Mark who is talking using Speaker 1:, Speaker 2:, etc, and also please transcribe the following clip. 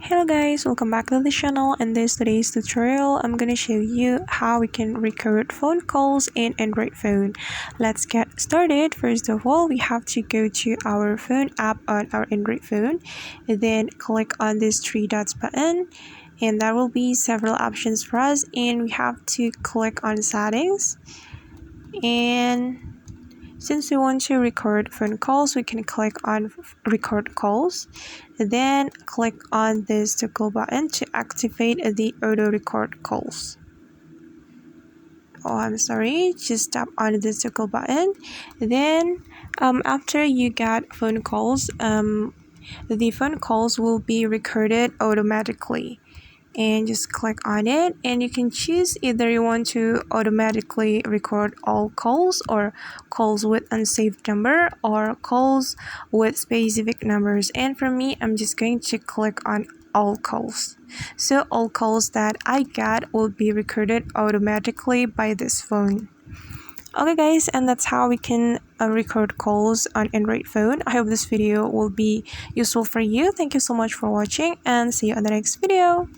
Speaker 1: Hello guys, welcome back to the channel. In today's tutorial, I'm gonna show you how we can record phone calls in Android phone. Let's get started. First of all, we have to go to our phone app on our Android phone, and then click on this three dots button, and there will be several options for us, and we have to click on settings. And since we want to record phone calls, we can click on record calls, then click on this toggle button to activate the auto record calls. Just tap on this toggle button. Then after you get phone calls, the phone calls will be recorded automatically, and just click on it, and you can choose either you want to automatically record all calls, or calls with unsaved number, or calls with specific numbers. And for me, I'm just going to click on all calls, so all calls that I get will be recorded automatically by this phone. Okay guys, and that's how we can record calls on Android phone. I hope this video will be useful for you. Thank you so much for watching, and see you on the next video.